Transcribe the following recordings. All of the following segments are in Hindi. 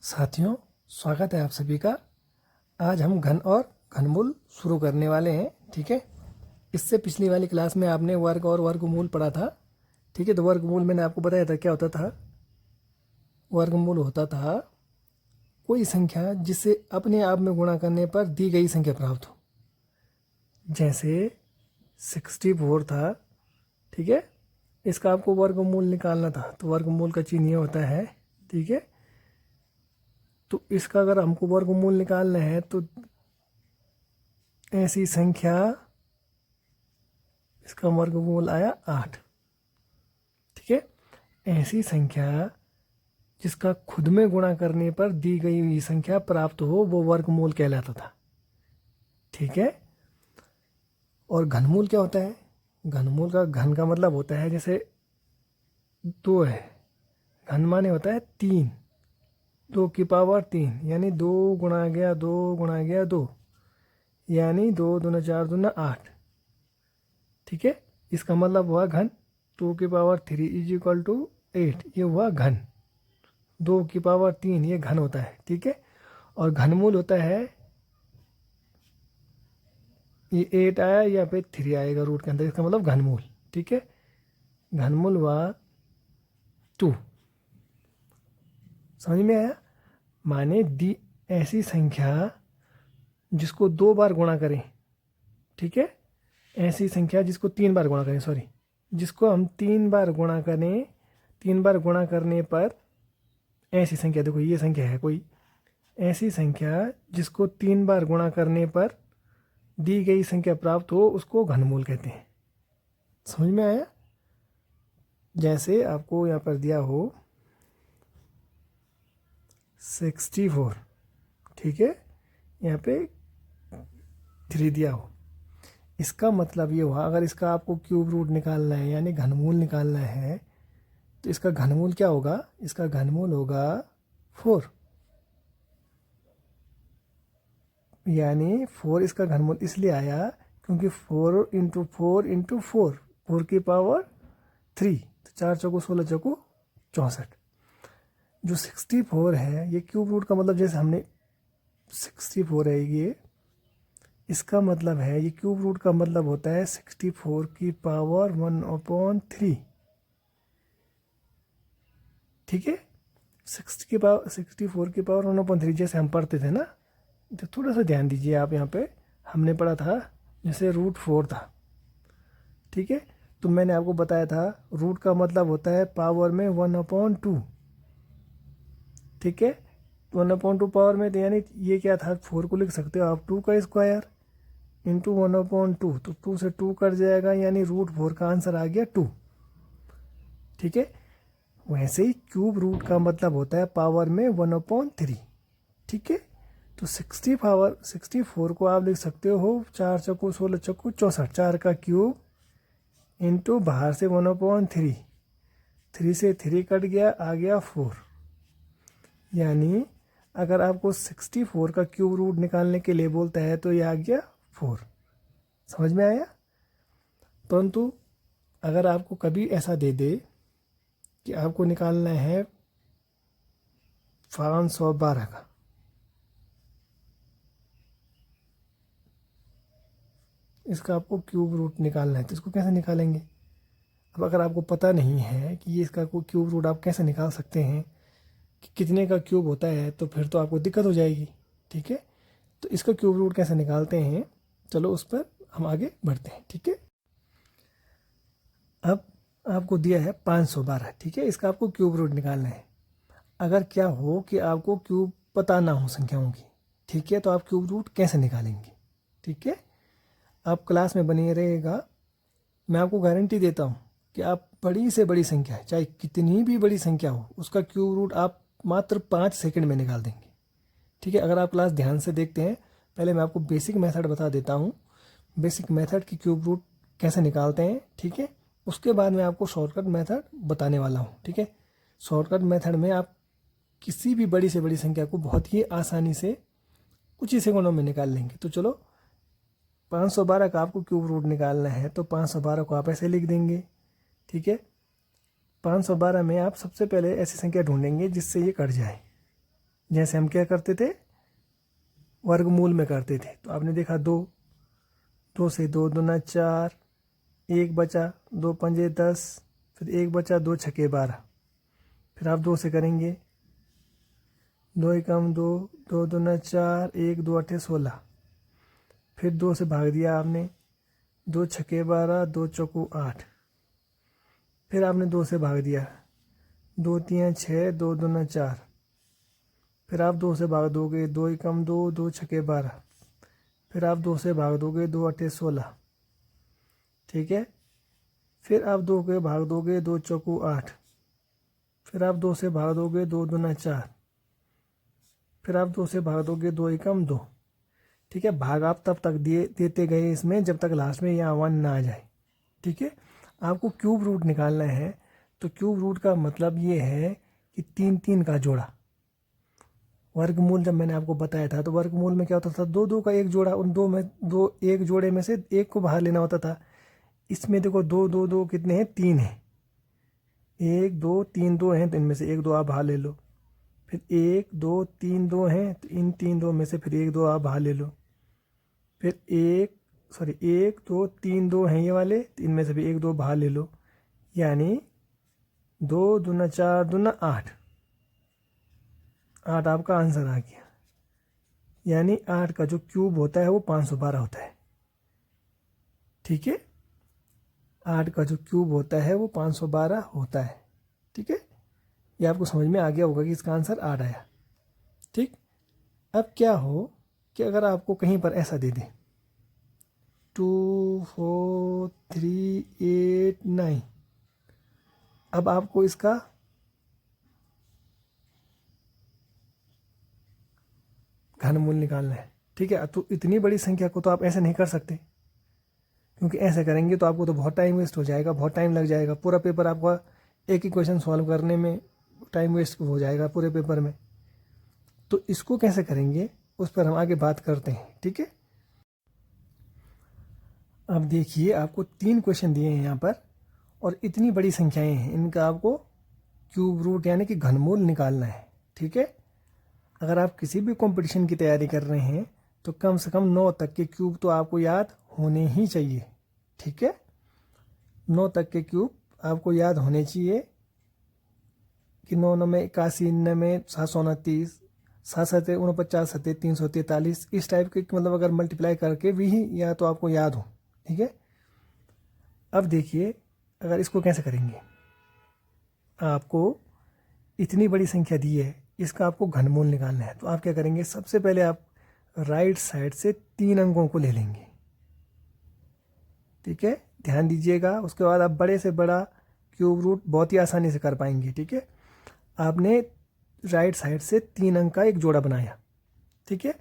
साथियों, स्वागत है आप सभी का। आज हम घन और घनमूल शुरू करने वाले हैं। ठीक है, इससे पिछली वाली क्लास में आपने वर्ग और वर्गमूल पढ़ा था। ठीक है, तो वर्गमूल मैंने आपको बताया था क्या होता था। वर्गमूल होता था कोई संख्या जिसे अपने आप में गुणा करने पर दी गई संख्या प्राप्त हो। जैसे 64 था। ठीक है, इसका आपको वर्गमूल निकालना था, तो वर्गमूल का चिन्ह ये होता है। ठीक है, तो इसका अगर हमको वर्गमूल निकालना है तो ऐसी संख्या, इसका वर्गमूल आया 8। ठीक है, ऐसी संख्या जिसका खुद में गुणा करने पर दी गई हुई संख्या प्राप्त हो वो वर्गमूल कहलाता था। ठीक है, और घनमूल क्या होता है? घनमूल का घन का मतलब होता है जैसे 2 है, घन माने होता है 3, 2 की पावर 3, यानी 2 गुणा गया 2 गुणा गया 2, यानी 2 दूना 4 दूना 8। ठीक है, इसका मतलब हुआ घन। 2 की पावर 3 इज इक्वल टू 8, ये हुआ घन। 2 की पावर 3 ये घन होता है। ठीक है, और घनमूल होता है ये 8 आया या पे 3 आएगा रूट के अंदर, इसका मतलब घनमूल। ठीक है, घनमूल हुआ 2। समझ में आया? माने दी ऐसी संख्या जिसको 2 बार गुणा करें। ठीक है, ऐसी संख्या जिसको 3 बार गुणा करें, सॉरी, जिसको हम 3 बार गुणा करें, 3 बार गुणा करने पर ऐसी संख्या, देखो ये संख्या है कोई ऐसी संख्या जिसको 3 बार गुणा करने पर दी गई संख्या प्राप्त हो उसको घनमूल कहते हैं। समझ में आया? जैसे आपको यहाँ पर दिया हो 64। ठीक है, यहाँ पे 3 दिया हो, इसका मतलब ये हुआ अगर इसका आपको क्यूब रूट निकालना है यानी घनमूल निकालना है तो इसका घनमूल क्या होगा? इसका घनमूल होगा 4, यानी 4 इसका घनमूल इसलिए आया क्योंकि 4 इंटू 4 इंटू 4, 4 की पावर 3, तो 4 चौको 16 चौको 64। जो 64 है ये क्यूब रूट का मतलब, जैसे हमने 64 है ये, इसका मतलब है ये क्यूब रूट का मतलब होता है 64 की पावर 1/3। ठीक है, 64 की पावर 1/3 जैसे हम पढ़ते थे ना, तो थोड़ा सा ध्यान दीजिए आप। यहाँ पे हमने पढ़ा था जैसे √4 था। ठीक है, तो मैंने आपको बताया था रूट का मतलब होता है पावर में 1/2। ठीक है, 1/2 पावर में, तो यानी ये क्या था, 4 को लिख सकते हो आप 2 का स्क्वायर इंटू 1/2, तो 2 से 2 कट जाएगा, यानी √4 का आंसर आ गया 2। ठीक है, वैसे ही क्यूब रूट का मतलब होता है पावर में 1/3। ठीक है, तो 64 को आप लिख सकते हो 4 चौको 16 चौको 64, 4 का क्यूब इंटू बाहर से 1/3, 3 से 3 कट गया, आ गया 4। यानी अगर आपको 64 का क्यूब रूट निकालने के लिए बोलता है तो ये आ गया 4। समझ में आया? परंतु अगर आपको कभी ऐसा दे दे कि आपको निकालना है 512 का, इसका आपको क्यूब रूट निकालना है, तो इसको कैसे निकालेंगे? अब अगर आपको पता नहीं है कि ये इसका कोई क्यूब रूट आप कैसे निकाल सकते हैं कि कितने का क्यूब होता है, तो फिर तो आपको दिक्कत हो जाएगी। ठीक है, तो इसका क्यूब रूट कैसे निकालते हैं, चलो उस पर हम आगे बढ़ते हैं। ठीक है, अब आपको दिया है 512। ठीक है, इसका आपको क्यूब रूट निकालना है। अगर क्या हो कि आपको क्यूब पता ना हो संख्याओं की, ठीक है, तो आप क्यूब रूट कैसे निकालेंगे? ठीक है, आप क्लास में बने रहेगा। मैं आपको गारंटी देता हूँ कि आप बड़ी से बड़ी संख्या है, चाहे कितनी भी बड़ी संख्या हो, उसका क्यूब रूट आप मात्र 5 सेकंड में निकाल देंगे। ठीक है, अगर आप क्लास ध्यान से देखते हैं, पहले मैं आपको बेसिक मेथड बता देता हूँ, बेसिक मेथड की क्यूब रूट कैसे निकालते हैं। ठीक है, उसके बाद मैं आपको शॉर्टकट मेथड बताने वाला हूँ। ठीक है, शॉर्टकट मेथड में आप किसी भी बड़ी से बड़ी संख्या को बहुत ही आसानी से कुछ ही सेकंडों में निकाल लेंगे। तो चलो, 512 का आपको क्यूब रूट निकालना है, तो 512 को आप ऐसे लिख देंगे। ठीक है, 512 में आप सबसे पहले ऐसी संख्या ढूंढेंगे जिससे ये कट जाए। जैसे हम क्या करते थे, वर्गमूल में करते थे। तो आपने देखा 2, 2 से 2 दूना 4, 1 बचा, 2 पंजे 10, फिर 1 बचा, 2 छक्के 12। फिर आप 2 से करेंगे, 2 एकम 2, 2 दूना 4, 1 2 अठे 16। फिर 2 से भाग दिया आपने, 2 छक्के 12, 2 चौको 8। फिर आपने 2 से भाग दिया, 2 3 6, 2 दूना 4। फिर आप 2 से भाग दोगे, 2 एकम 2, 2 छक्के 12। फिर आप 2 से भाग दोगे, 2 अठे 16। ठीक है। फिर आप 2 के भाग दोगे, 2 चौको 8। फिर आप 2 से भाग दोगे, 2 दूना 4। फिर आप 2 से भाग दोगे, 2 एकम 2। ठीक है। भाग आप तब तक देते गए इसमें जब तक लास्ट में यहाँ 1 ना आ जाए। ठीक है। आपको क्यूब रूट निकालना है, तो क्यूब रूट का मतलब ये है कि 3 3 का जोड़ा। वर्गमूल जब मैंने आपको बताया था, तो वर्गमूल में क्या होता था, 2 2 का एक जोड़ा, उन दो में दो एक जोड़े में से एक को बाहर लेना होता था। इसमें देखो 2 2 2 कितने हैं, 3 हैं। 1 2 3 2 हैं, तो इनमें से 1 2 आप बाहर ले लो। फिर 1 2 3 2 हैं, तो इन 3 2 में से फिर 1 2 आप बाहर ले लो। फिर 1 2 3 2 हैं ये वाले, तो इनमें से भी 1 2 बाहर ले लो। यानी 2 दूना 4 दूना 8, 8 आपका आंसर आ गया। यानी 8 का जो क्यूब होता है वो 512 होता है। ठीक है। 8 का जो क्यूब होता है वो 512 होता है। ठीक है। ये आपको समझ में आ गया होगा कि इसका आंसर 8 आया। ठीक। अब क्या हो कि अगर आपको कहीं पर ऐसा दे दे 2 4 3 8 9, अब आपको इसका घनमूल निकालना है। ठीक है। तो इतनी बड़ी संख्या को तो आप ऐसे नहीं कर सकते, क्योंकि ऐसे करेंगे तो आपको तो बहुत टाइम वेस्ट हो जाएगा, बहुत टाइम लग जाएगा। पूरा पेपर आपका एक ही क्वेश्चन सॉल्व करने में टाइम वेस्ट हो जाएगा पूरे पेपर में। तो इसको कैसे करेंगे उस पर हम आगे बात करते हैं। ठीक है। अब देखिए, आपको 3 क्वेश्चन दिए हैं यहाँ पर, और इतनी बड़ी संख्याएं हैं, इनका आपको क्यूब रूट यानी कि घनमूल निकालना है। ठीक है। अगर आप किसी भी कंपटीशन की तैयारी कर रहे हैं तो कम से कम 9 तक के क्यूब तो आपको याद होने ही चाहिए। ठीक है। 9 तक के क्यूब आपको याद होने चाहिए कि 9 9 में 81, 99 729, 7 7 49, 7 343, इस टाइप के, मतलब अगर मल्टीप्लाई करके भी ही या तो आपको याद हो। ठीक है। अब देखिए, अगर इसको कैसे करेंगे, आपको इतनी बड़ी संख्या दी है, इसका आपको घनमूल निकालना है। तो आप क्या करेंगे, सबसे पहले आप राइट साइड से 3 अंकों को ले लेंगे। ठीक है। ध्यान दीजिएगा। उसके बाद आप बड़े से बड़ा क्यूब रूट बहुत ही आसानी से कर पाएंगे। ठीक है। आपने राइट साइड से 3 अंक का एक जोड़ा बनाया। ठीक है।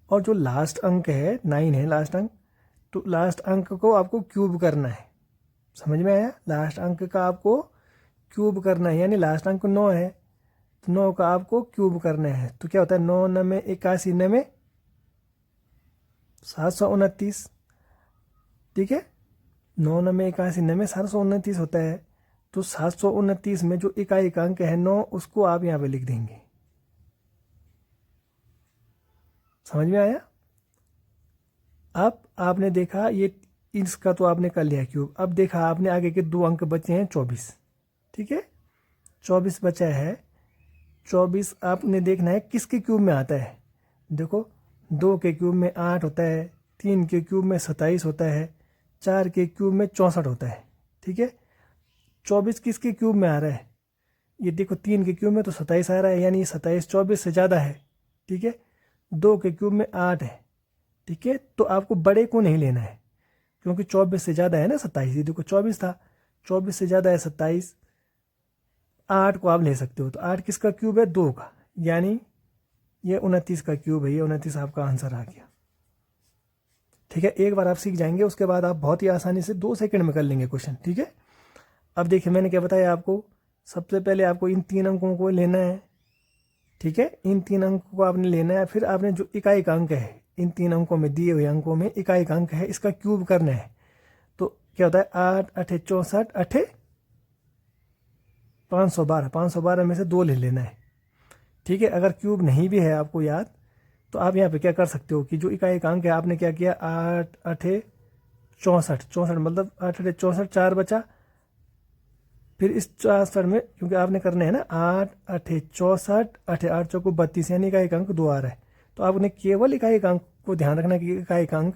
और जो लास्ट अंक है 9 है लास्ट अंक, तो लास्ट अंक को आपको क्यूब करना है। समझ में आया। लास्ट अंक का आपको क्यूब करना है, यानी लास्ट अंक 9 है, तो 9 का आपको क्यूब करना है। तो क्या होता है, 9 9 में 81, 9 में 729। ठीक है। 9 9 में 81, 9 में 729 होता है। तो 729 में जो इकाई का अंक है 9, उसको आप यहाँ पे लिख देंगे। समझ में आया। अब आपने देखा ये इसका तो आपने कर लिया क्यूब। अब देखा आपने आगे के 2 अंक बचे हैं 24। ठीक है। 24 बचा है। 24 आपने देखना है किसके क्यूब में आता है। देखो, 2 के क्यूब में 8 होता है, 3 के क्यूब में 27 होता है, 4 के क्यूब में 64 होता है। ठीक है। 24 किसके क्यूब में आ रहा है, ये देखो 3 के क्यूब में तो 27 आ रहा है, यानी 27 24 से ज़्यादा है। ठीक है। 2 के क्यूब में 8 है। ठीक है। तो आपको बड़े को नहीं लेना है, क्योंकि 24 से ज़्यादा है ना 27। ये देखो 24 था, 24 से ज़्यादा है 27, 8 को आप ले सकते हो। तो 8 किसका क्यूब है, 2 का, यानी ये 29 का क्यूब है। ये 29 आपका आंसर आ गया। ठीक है। एक बार आप सीख जाएंगे, उसके बाद आप बहुत ही आसानी से 2 सेकंड में कर लेंगे क्वेश्चन। ठीक है। अब देखिए, मैंने क्या बताया आपको, सबसे पहले आपको इन 3 अंकों को लेना है। ठीक है। इन 3 अंकों को आपने लेना है। फिर आपने जो इकाई का अंक है, इन 3 अंकों में दिए हुए अंकों में इकाई का अंक है, इसका क्यूब करना है। तो क्या होता है, 8 8 64 8 512, 512 में से 2 ले लेना है। ठीक है। अगर क्यूब नहीं भी है आपको याद, तो आप यहाँ पे क्या कर सकते हो कि जो इकाई अंक है आपने क्या किया, 8 अठे 64, 64 मतलब 8 अठे 64, 4 बचा। फिर इस 64 में क्योंकि आपने करने हैं ना 8 अठे 64 अठे 8 चौको 32, यानी इकाई अंक 2 आ रहा है। तो आपने केवल इकाई अंक को ध्यान रखना कि इकाई अंक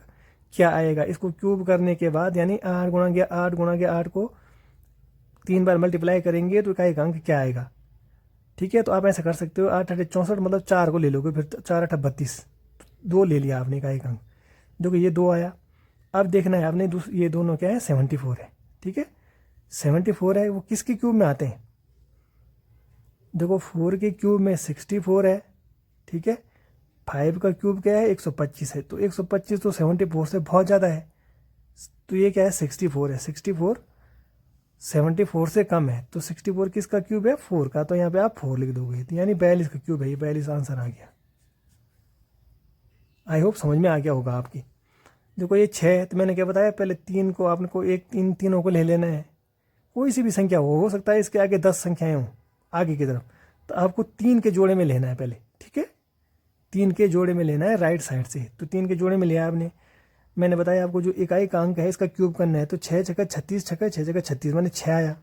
क्या आएगा। इसको क्यूब करने के बाद यानी 8 गुणा गया 8 गुणा गया 8 को 3 बार मल्टीप्लाई करेंगे तो इकाई अंक क्या आएगा। ठीक है, तो आप ऐसा कर सकते हो 8 अठे 64 मतलब 4 को ले लोगे, फिर 4 अठा 32, 2 ले लिया आपने इकाई अंक। देखो ये 2 आया। अब देखना है आपने ये दोनों क्या है, 74 है। ठीक है, 74 है, वो किसके क्यूब में आते हैं। देखो 4 के क्यूब में 64 है। ठीक है, 5 का क्यूब क्या है, 125 है। तो 125 तो 74 से बहुत ज़्यादा है, तो ये क्या है 64 है। 64 74 से कम है, तो 64 किसका क्यूब है, 4 का। तो यहाँ पे आप 4 लिख दोगे, तो यानी 42 का क्यूब है। ये 42 आंसर आ गया। आई होप समझ में आ गया होगा आपकी। देखो ये 6 है, तो मैंने क्या बताया पहले 3 को आपने को एक तीनों को ले लेना है। कोई सी भी संख्या हो सकता है इसके आगे 10 संख्याएं हों आगे की तरफ, तो आपको 3 के जोड़े में लेना है पहले। ठीक है, 3 के जोड़े में लेना है राइट साइड से। तो 3 के जोड़े में लिया आपने। मैंने बताया आपको जो इकाई का अंक है इसका क्यूब करना है, तो 6 छक्का 36 छक्का 6 छक्का 36 माने 6 आया।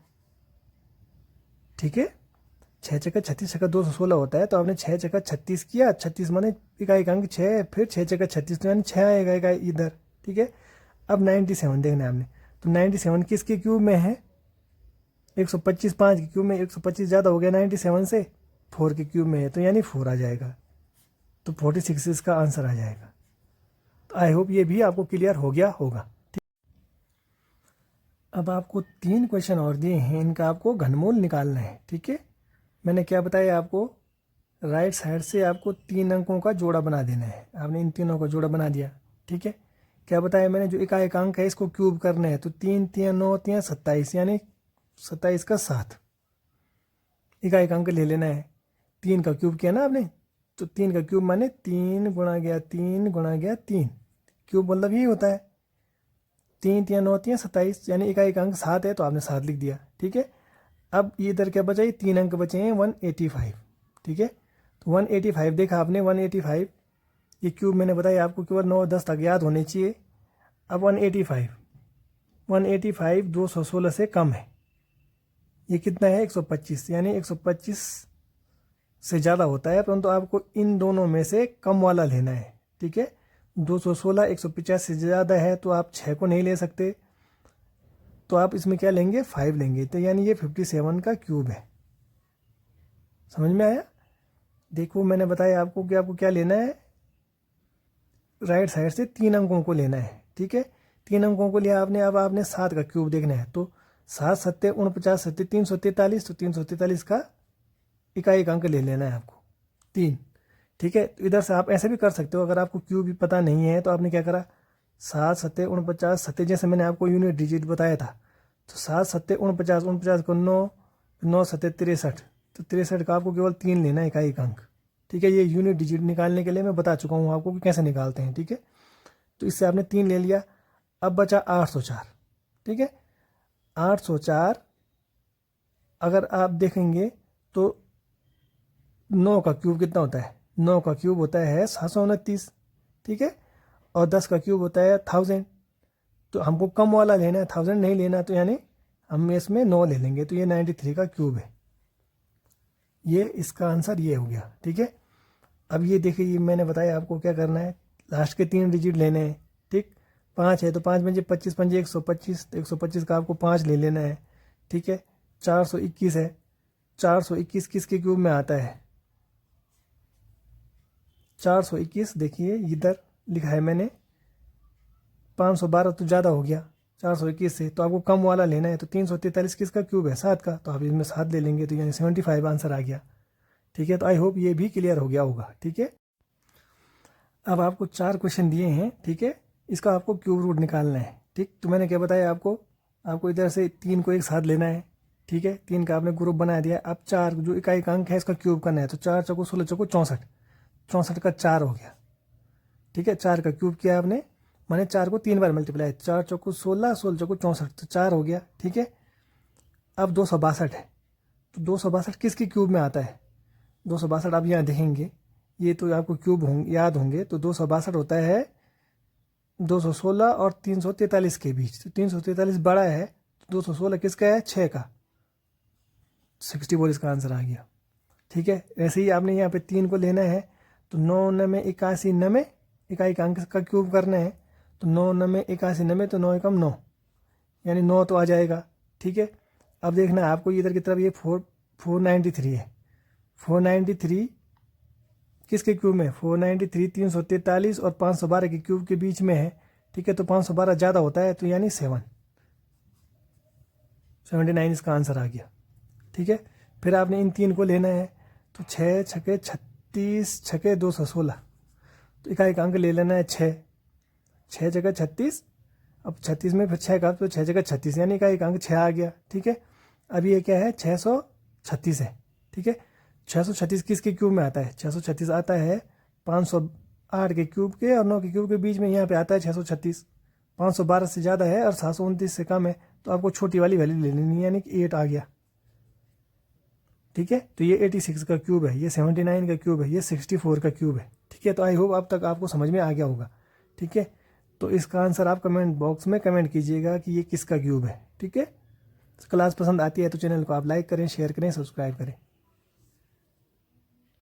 ठीक है, 6 छक्का 36 छक्का 216 होता है, तो आपने 6 छक्का 36 किया, 36 माने इकाई का अंक 6, फिर 6 छक्का 36 तो यानी 6 आएगा इकाई इधर। ठीक है, अब 97 देखना है आपने, तो 97 किसके क्यूब में है, 125 5 के क्यूब में, 125 ज़्यादा हो गया 97 से, 4 के क्यूब में है, तो यानी 4 आ जाएगा। तो 46 इसका आंसर आ जाएगा। तो आई होप ये भी आपको क्लियर हो गया होगा। ठीक, अब आपको 3 क्वेश्चन और दिए हैं, इनका आपको घनमूल निकालना है। ठीक है, मैंने क्या बताया आपको, राइट साइड से आपको 3 अंकों का जोड़ा बना देना है। आपने इन तीनों का जोड़ा बना दिया। ठीक है, क्या बताया मैंने, जो इकाई अंक है इसको क्यूब करना है, तो 3 3 9 3 27 यानी 27 का 7 इकाई अंक ले लेना है। 3 का क्यूब किया ना आपने, तो 3 का क्यूब माने 3 गुणा गया 3 गुणा गया 3, क्यूब मतलब यही होता है। 3 3 9 3 27 यानी इकाई अंक 7 है, तो आपने 7 लिख दिया। ठीक है, अब ये इधर क्या बचा, ये 3 अंक बचे हैं 185। ठीक है, तो 185 देखा आपने, 185 ये क्यूब मैंने बताया आपको केवल 9 10 तक याद होने चाहिए। अब 185 216 से कम है, ये कितना है 125, यानी 125 से ज़्यादा होता है, परंतु आपको इन दोनों में से कम वाला लेना है। ठीक है, 216 150 से ज़्यादा है, तो आप 6 को नहीं ले सकते, तो आप इसमें क्या लेंगे 5 लेंगे, तो यानी ये 57 का क्यूब है। समझ में आया। देखो मैंने बताया आपको कि आपको क्या लेना है, राइट साइड से 3 अंकों को लेना है। ठीक है, 3 अंकों को लिया आपने। अब आपने 7 का क्यूब देखना है, तो 7 7 49 7 343, तो 343 का इकाई अंक ले लेना है आपको 3। ठीक है, तो इधर से आप ऐसे भी कर सकते हो, अगर आपको क्यूब भी पता नहीं है तो आपने क्या करा, 7 7 49 7, जैसे मैंने आपको यूनिट डिजिट बताया था, तो 7 7 49 49 को 9 9 7 63, तो 63 का आपको केवल 3 लेना है इकाई अंक। ठीक है, ये यूनिट डिजिट निकालने के लिए मैं बता चुका हूँ आपको कि कैसे निकालते हैं। ठीक है, तो इससे आपने 3 ले लिया। अब बचा 804। ठीक है, 804 अगर आप देखेंगे तो 9 का क्यूब कितना होता है, 9 का क्यूब होता है 729। ठीक है, और 10 का क्यूब होता है 1000। तो हमको कम वाला लेना है, 1000 नहीं लेना, तो यानी हम इसमें 9 ले लेंगे, तो ये 93 का क्यूब है। ये इसका आंसर ये हो गया। ठीक है, अब ये देखिए, ये मैंने बताया आपको क्या करना है, लास्ट के 3 डिजिट लेने हैं। ठीक, 5 है तो 5 पंजे 25 पंजे 125, तो 125 का आपको 5 ले लेना है। ठीक है, 421 है, 421 किसके क्यूब में आता है, 421 देखिए इधर लिखा है मैंने, 512 तो ज़्यादा हो गया 421 से, तो आपको कम वाला लेना है, तो 343 किसका क्यूब है, 7 का, तो आप इसमें 7 ले लेंगे, तो यानी 75 आंसर आ गया। ठीक है, तो आई होप ये भी क्लियर हो गया होगा। ठीक है, अब आपको 4 क्वेश्चन दिए हैं। ठीक है, इसका आपको क्यूब रूट निकालना है। ठीक, तो मैंने क्या बताया आपको इधर से 3 को एक साथ लेना है। ठीक है, 3 का आपने ग्रुप बना दिया। अब 4 जो इकाई का अंक है इसका क्यूब करना है, तो 4 चौको 16 चौको 64, 64 का 4 हो गया। ठीक है, 4 का क्यूब किया आपने, मैंने 4 को 3 बार मल्टीप्लाई, 4 चौको 16 16 चौको 64, तो 4 हो गया। ठीक है, अब 262 है, तो 262 किसके क्यूब में आता है, 262 आप यहाँ देखेंगे, ये तो आपको क्यूब याद होंगे। तो 262 होता है 216 और 343 के बीच। तो 343 बड़ा है, तो 216 किसका है, 6 का। 64 इसका आंसर आ गया। ठीक है, ऐसे ही आपने यहाँ पे 3 को लेना है। तो 9 9 81 9 इकाई अंक का क्यूब करना है। तो 9 9 81 9, तो 9 एकम 9, यानी 9 तो आ जाएगा। ठीक है, अब देखना है आपको इधर की तरफ, ये 493 है। 493 किसके क्यूब में, 493 343 और 512 के क्यूब के बीच में है। ठीक है, तो 512 ज़्यादा होता है, तो यानी 79 इसका आंसर आ गया। ठीक है, फिर आपने इन 3 को लेना है। तो 6 छके 36 छके 216, तो इकाई का अंक ले लेना है 6। 6 जगह 36, अब 36 में फिर 6 का, तो 6 जगह 36, यानी इकाई का अंक 6 आ गया। ठीक है, अब ये क्या है, 636 है। ठीक है, 636 किसके क्यूब में आता है, 636 आता है 508 के क्यूब के और 9 के क्यूब के बीच में। यहाँ पे आता है 636। 512 से ज़्यादा है और 729 से कम है, तो आपको छोटी वाली वैल्यू ले लेनी है, यानी कि 8 आ गया। ठीक है, तो ये 86 का क्यूब है, ये 79 का क्यूब है, ये 64 का क्यूब है। ठीक है, तो आई होप अब तक आपको समझ में आ गया होगा। ठीक है, तो इसका आंसर आप कमेंट बॉक्स में कमेंट कीजिएगा कि ये किसका क्यूब है। ठीक है, क्लास पसंद आती है तो चैनल को आप लाइक करें, शेयर करें, सब्सक्राइब करें।